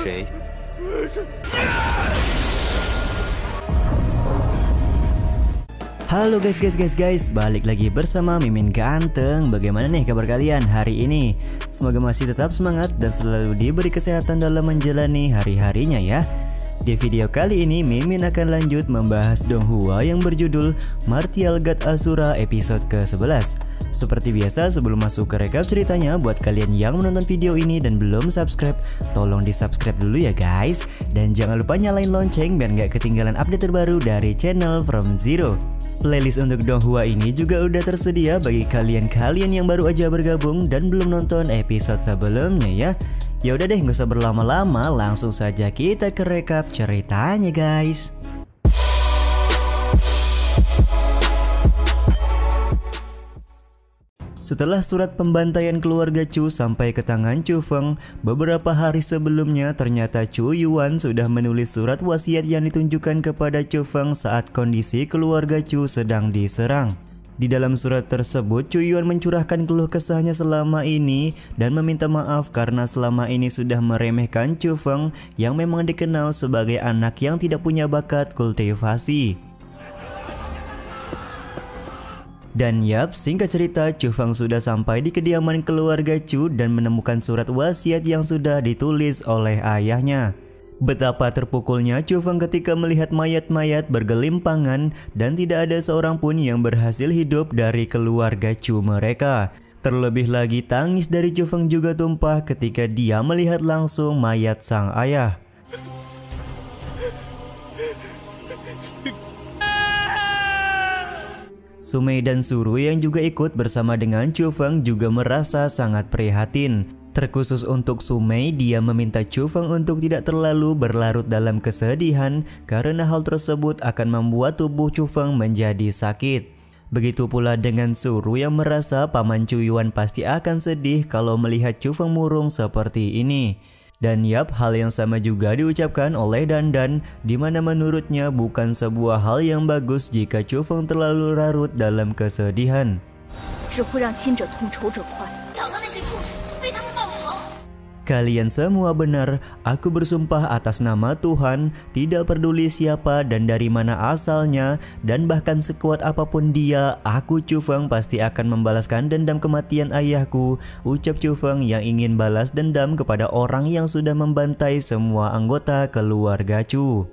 谁？ Halo guys, balik lagi bersama Mimin Ganteng. Bagaimana nih kabar kalian hari ini? Semoga masih tetap semangat dan selalu diberi kesehatan dalam menjalani hari-harinya ya. Di video kali ini Mimin akan lanjut membahas Donghua yang berjudul Martial God Asura episode ke-11. Seperti biasa, sebelum masuk ke rekap ceritanya, buat kalian yang menonton video ini dan belum subscribe, tolong di subscribe dulu ya guys. Dan jangan lupa nyalain lonceng biar nggak ketinggalan update terbaru dari channel From Zero. Playlist untuk Donghua ini juga udah tersedia bagi kalian yang baru aja bergabung dan belum nonton episode sebelumnya ya. Ya udah deh, nggak usah berlama-lama, langsung saja kita ke rekap ceritanya guys. Setelah surat pembantaian keluarga Chu sampai ke tangan Chu Feng, beberapa hari sebelumnya ternyata Chu Yuan sudah menulis surat wasiat yang ditunjukkan kepada Chu Feng saat kondisi keluarga Chu sedang diserang. Di dalam surat tersebut, Chu Yuan mencurahkan keluh kesahnya selama ini dan meminta maaf karena selama ini sudah meremehkan Chu Feng yang memang dikenal sebagai anak yang tidak punya bakat kultivasi. Dan yap, singkat cerita, Chu Feng sudah sampai di kediaman keluarga Chu dan menemukan surat wasiat yang sudah ditulis oleh ayahnya. Betapa terpukulnya Chu Feng ketika melihat mayat-mayat bergelimpangan dan tidak ada seorang pun yang berhasil hidup dari keluarga Chu mereka. Terlebih lagi tangis dari Chu Feng juga tumpah ketika dia melihat langsung mayat sang ayah. Sumei dan Suru yang juga ikut bersama dengan Chu Feng juga merasa sangat prihatin. Terkhusus untuk Sumei, dia meminta Chu Feng untuk tidak terlalu berlarut dalam kesedihan karena hal tersebut akan membuat tubuh Chu Feng menjadi sakit. Begitu pula dengan Suru yang merasa paman Chu Yuan pasti akan sedih kalau melihat Chu Feng murung seperti ini. Dan yap, hal yang sama juga diucapkan oleh Dandan, di mana menurutnya bukan sebuah hal yang bagus jika Chu Feng terlalu larut dalam kesedihan. Kalian semua benar, aku bersumpah atas nama Tuhan, tidak peduli siapa dan dari mana asalnya, dan bahkan sekuat apapun dia, aku Chu Feng pasti akan membalaskan dendam kematian ayahku, ucap Chu Feng yang ingin balas dendam kepada orang yang sudah membantai semua anggota keluarga Chu.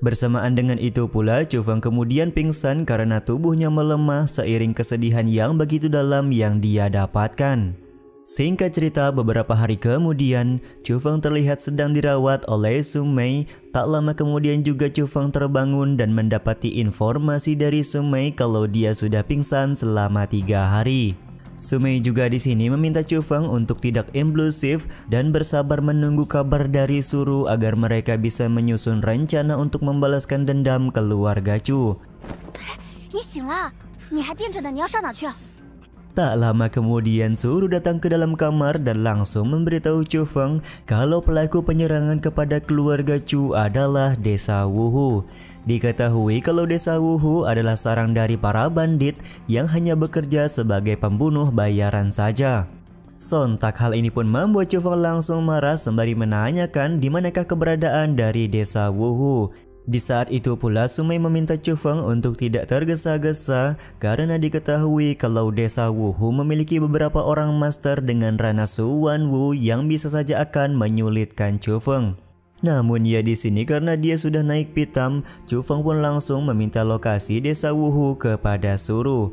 Bersamaan dengan itu pula, Chu Feng kemudian pingsan karena tubuhnya melemah seiring kesedihan yang begitu dalam yang dia dapatkan. Singkat cerita, beberapa hari kemudian, Chu Feng terlihat sedang dirawat oleh Sumei. Tak lama kemudian juga Chu Feng terbangun dan mendapati informasi dari Sumei kalau dia sudah pingsan selama 3 hari. Sumei juga di sini meminta Chu Feng untuk tidak impulsif dan bersabar menunggu kabar dari Suru agar mereka bisa menyusun rencana untuk membalaskan dendam keluarga Chu. Tak lama kemudian Suru datang ke dalam kamar dan langsung memberitahu Chu Feng kalau pelaku penyerangan kepada keluarga Chu adalah Desa Wuhu. Diketahui kalau Desa Wuhu adalah sarang dari para bandit yang hanya bekerja sebagai pembunuh bayaran saja. Sontak hal ini pun membuat Chu Feng langsung marah sembari menanyakan di manakah keberadaan dari Desa Wuhu. Di saat itu pula Sumei meminta Chu Feng untuk tidak tergesa-gesa karena diketahui kalau Desa Wuhu memiliki beberapa orang master dengan Rana Suwan Wu yang bisa saja akan menyulitkan Chu Feng. Namun ya di sini karena dia sudah naik pitam, Chu Feng pun langsung meminta lokasi Desa Wuhu kepada Suru.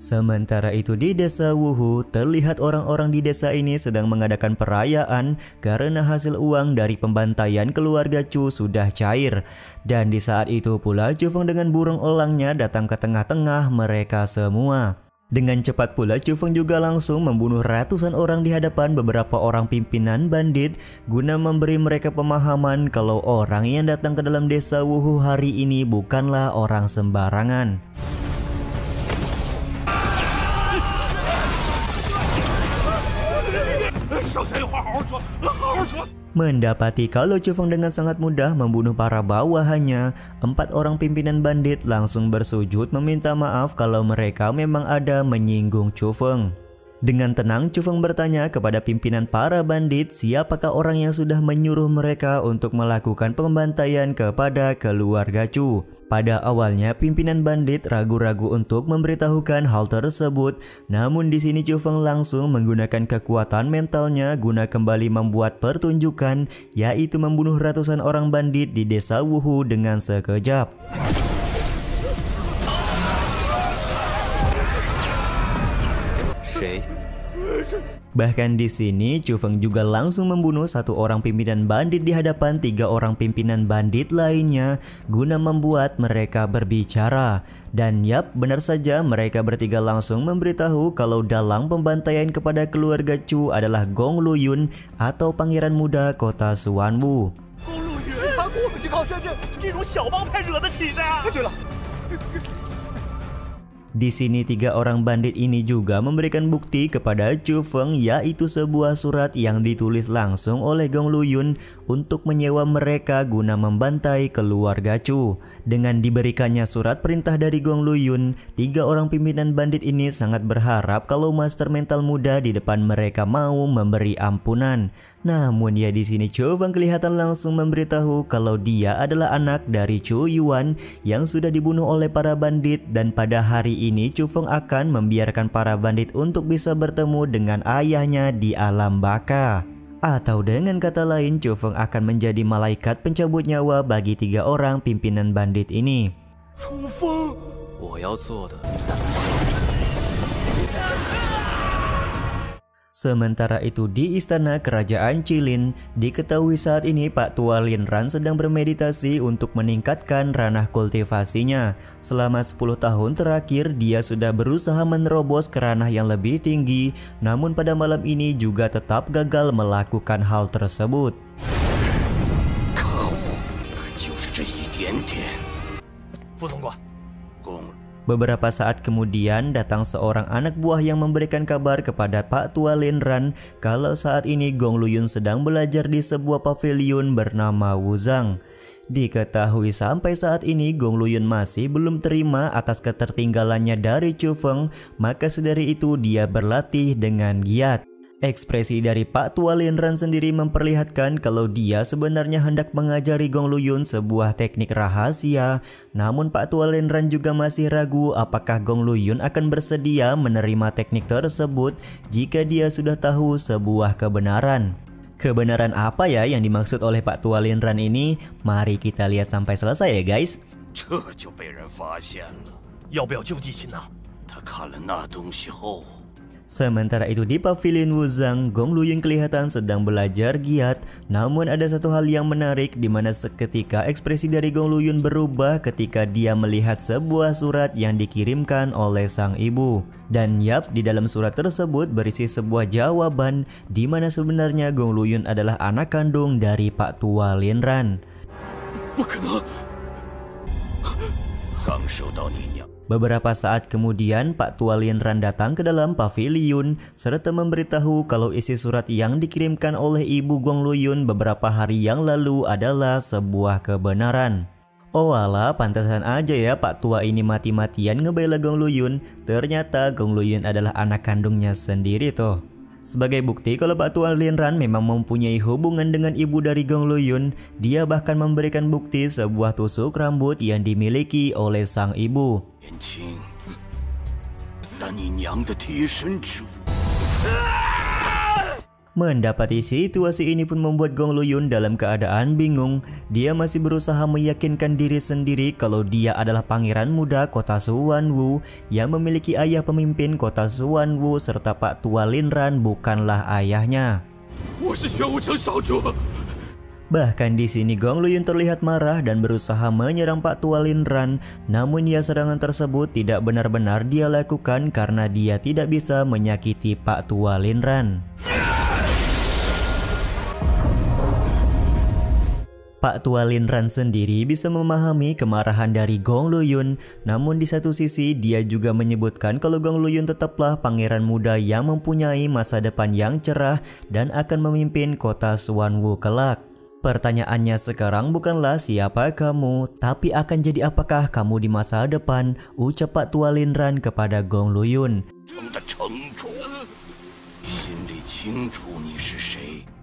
Sementara itu di Desa Wuhu, terlihat orang-orang di desa ini sedang mengadakan perayaan karena hasil uang dari pembantaian keluarga Chu sudah cair. Dan di saat itu pula Chu Feng dengan burung elangnya datang ke tengah-tengah mereka semua. Dengan cepat pula Chu Feng juga langsung membunuh ratusan orang di hadapan beberapa orang pimpinan bandit guna memberi mereka pemahaman kalau orang yang datang ke dalam Desa Wuhu hari ini bukanlah orang sembarangan. Mendapati kalau Chu Feng dengan sangat mudah membunuh para bawahannya, 4 orang pimpinan bandit langsung bersujud meminta maaf kalau mereka memang ada menyinggung Chu Feng. Dengan tenang Chu Feng bertanya kepada pimpinan para bandit siapakah orang yang sudah menyuruh mereka untuk melakukan pembantaian kepada keluarga Chu. Pada awalnya pimpinan bandit ragu-ragu untuk memberitahukan hal tersebut, namun di sini Chu Feng langsung menggunakan kekuatan mentalnya guna kembali membuat pertunjukan, yaitu membunuh ratusan orang bandit di desa Wuhu dengan sekejap. Bahkan di sini Chu Feng juga langsung membunuh 1 orang pimpinan bandit di hadapan 3 orang pimpinan bandit lainnya guna membuat mereka berbicara. Dan yap, benar saja mereka bertiga langsung memberitahu kalau dalang pembantaian kepada keluarga Chu adalah Gong Luyun atau pangeran muda kota Xuanwu. Di sini 3 orang bandit ini juga memberikan bukti kepada Chu Feng, yaitu sebuah surat yang ditulis langsung oleh Gong Luyun untuk menyewa mereka guna membantai keluarga Chu. Dengan diberikannya surat perintah dari Gong Luyun, 3 orang pimpinan bandit ini sangat berharap kalau master mental muda di depan mereka mau memberi ampunan. Namun ya di sini Chu Feng kelihatan langsung memberitahu kalau dia adalah anak dari Chu Yuan yang sudah dibunuh oleh para bandit, dan pada hari ini Chu Feng akan membiarkan para bandit untuk bisa bertemu dengan ayahnya di alam baka. Atau dengan kata lain Chu Feng akan menjadi malaikat pencabut nyawa bagi 3 orang pimpinan bandit ini. Chu Feng, Sementara itu di istana kerajaan Qilin, diketahui saat ini Pak Tua Lin Ran sedang bermeditasi untuk meningkatkan ranah kultivasinya. Selama 10 tahun terakhir dia sudah berusaha menerobos ke ranah yang lebih tinggi, namun pada malam ini juga tetap gagal melakukan hal tersebut. Beberapa saat kemudian datang seorang anak buah yang memberikan kabar kepada Pak Tua Lin Ran kalau saat ini Gong Luyun sedang belajar di sebuah pavilion bernama Wuzang. Diketahui sampai saat ini Gong Luyun masih belum terima atas ketertinggalannya dari Chu Feng, maka sedari itu dia berlatih dengan giat. Ekspresi dari Pak Tua Lin Ran sendiri memperlihatkan kalau dia sebenarnya hendak mengajari Gong Luyun sebuah teknik rahasia. Namun Pak Tua Lin Ran juga masih ragu apakah Gong Luyun akan bersedia menerima teknik tersebut jika dia sudah tahu sebuah kebenaran. Kebenaran apa ya yang dimaksud oleh Pak Tua Lin Ran ini? Mari kita lihat sampai selesai ya guys. Sementara itu di pavilion Wuzang, Gong Luyun kelihatan sedang belajar giat. Namun ada satu hal yang menarik di mana seketika ekspresi dari Gong Luyun berubah ketika dia melihat sebuah surat yang dikirimkan oleh sang ibu. Dan yap, di dalam surat tersebut berisi sebuah jawaban di mana sebenarnya Gong Luyun adalah anak kandung dari Pak Tua Lin Ran. Beberapa saat kemudian Pak Tua Lin Ran datang ke dalam pavilion serta memberitahu kalau isi surat yang dikirimkan oleh ibu Gong Luyun beberapa hari yang lalu adalah sebuah kebenaran. Oh alah, pantasan aja ya Pak Tua ini mati-matian ngebela Gong Luyun. Ternyata Gong Luyun adalah anak kandungnya sendiri tuh. Sebagai bukti kalau Pak Tua Lin Ran memang mempunyai hubungan dengan ibu dari Gong Luyun, dia bahkan memberikan bukti sebuah tusuk rambut yang dimiliki oleh sang ibu. Mendapati situasi ini pun membuat Gong Luyun dalam keadaan bingung. Dia masih berusaha meyakinkan diri sendiri kalau dia adalah pangeran muda kota Xuanwu yang memiliki ayah pemimpin kota Xuanwu, serta Pak Tua Lin Ran bukanlah ayahnya. Bahkan di sini Gong Luyun terlihat marah dan berusaha menyerang Pak Tua Lin Ran. Namun ya, serangan tersebut tidak benar-benar dia lakukan karena dia tidak bisa menyakiti Pak Tua Lin Ran. Pak Tua Linran sendiri bisa memahami kemarahan dari Gong Luyun, namun di satu sisi dia juga menyebutkan kalau Gong Luyun tetaplah pangeran muda yang mempunyai masa depan yang cerah dan akan memimpin kota Xuanwu kelak. Pertanyaannya sekarang bukanlah siapa kamu, tapi akan jadi apakah kamu di masa depan, ucap Pak Tua Linran kepada Gong Luyun.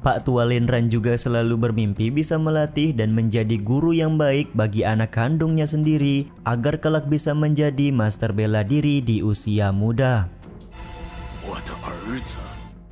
Pak Tua Linran juga selalu bermimpi bisa melatih dan menjadi guru yang baik bagi anak kandungnya sendiri agar kelak bisa menjadi master bela diri di usia muda.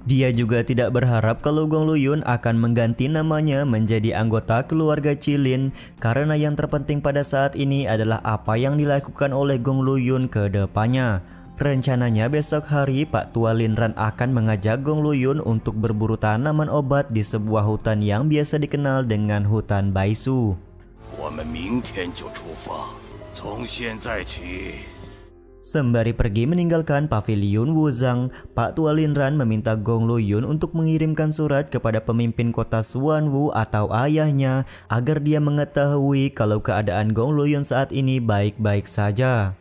Dia juga tidak berharap kalau Gong Luyun akan mengganti namanya menjadi anggota keluarga Qilin karena yang terpenting pada saat ini adalah apa yang dilakukan oleh Gong Luyun ke depannya. Rencananya besok hari Pak Tua Linran akan mengajak Gong Luyun untuk berburu tanaman obat di sebuah hutan yang biasa dikenal dengan hutan Baisu. Sembari pergi meninggalkan paviliun Wuzang, Pak Tua Linran meminta Gong Luyun untuk mengirimkan surat kepada pemimpin kota Xuanwu atau ayahnya agar dia mengetahui kalau keadaan Gong Luyun saat ini baik-baik saja.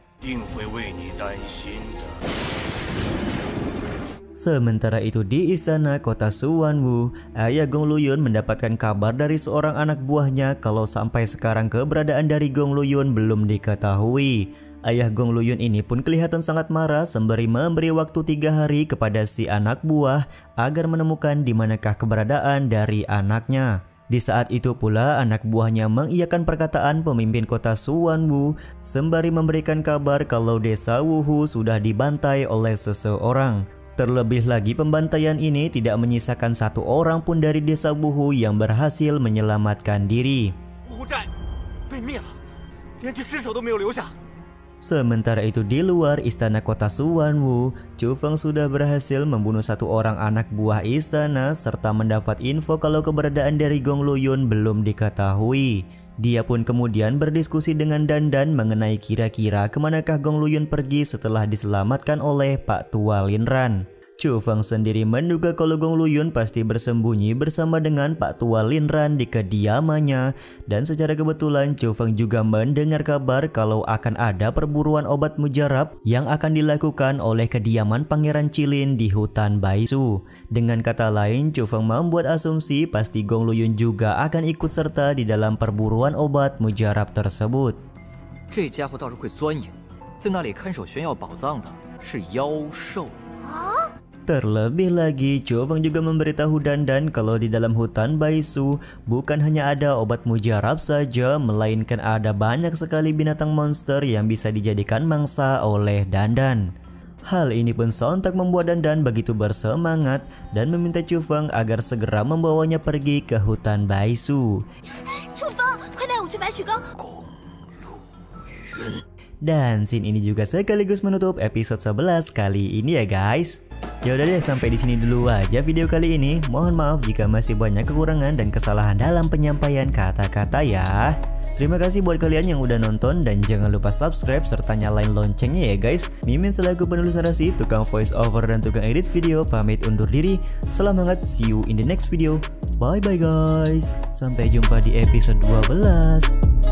Sementara itu di istana kota Xuanwu, ayah Gong Luyun mendapatkan kabar dari seorang anak buahnya kalau sampai sekarang keberadaan dari Gong Luyun belum diketahui. Ayah Gong Luyun ini pun kelihatan sangat marah sembari memberi waktu 3 hari kepada si anak buah agar menemukan di manakah keberadaan dari anaknya. Di saat itu pula anak buahnya mengiyakan perkataan pemimpin kota Xuanwu sembari memberikan kabar kalau desa Wuhu sudah dibantai oleh seseorang. Terlebih lagi pembantaian ini tidak menyisakan satu orang pun dari desa Wuhu yang berhasil menyelamatkan diri. Sementara itu di luar istana kota Xuanwu, Chu Feng sudah berhasil membunuh satu orang anak buah istana serta mendapat info kalau keberadaan dari Gong Luyun belum diketahui. Dia pun kemudian berdiskusi dengan Dandan mengenai kira-kira kemanakah Gong Luyun pergi setelah diselamatkan oleh Pak Tua Linran. Chu Feng sendiri menduga kalau Gong Luyun pasti bersembunyi bersama dengan Pak Tua Linran di kediamannya, dan secara kebetulan Chu Feng juga mendengar kabar kalau akan ada perburuan obat mujarab yang akan dilakukan oleh kediaman Pangeran Qilin di hutan Baisu. Dengan kata lain, Chu Feng membuat asumsi pasti Gong Luyun juga akan ikut serta di dalam perburuan obat mujarab tersebut. Terlebih lagi, Chu Feng juga memberitahu Dandan kalau di dalam hutan Baisu bukan hanya ada obat mujarab saja, melainkan ada banyak sekali binatang monster yang bisa dijadikan mangsa oleh Dandan. Hal ini pun sontak membuat Dandan begitu bersemangat dan meminta Chu Feng agar segera membawanya pergi ke hutan Baisu. Dan scene ini juga sekaligus menutup episode 11 kali ini ya guys. Ya udah deh, sampai di sini dulu aja video kali ini. Mohon maaf jika masih banyak kekurangan dan kesalahan dalam penyampaian kata-kata ya. Terima kasih buat kalian yang udah nonton dan jangan lupa subscribe serta nyalain loncengnya ya guys. Mimin selaku penulis narasi, tukang voice over dan tukang edit video pamit undur diri. Salam hangat, see you in the next video. Bye bye guys. Sampai jumpa di episode 12.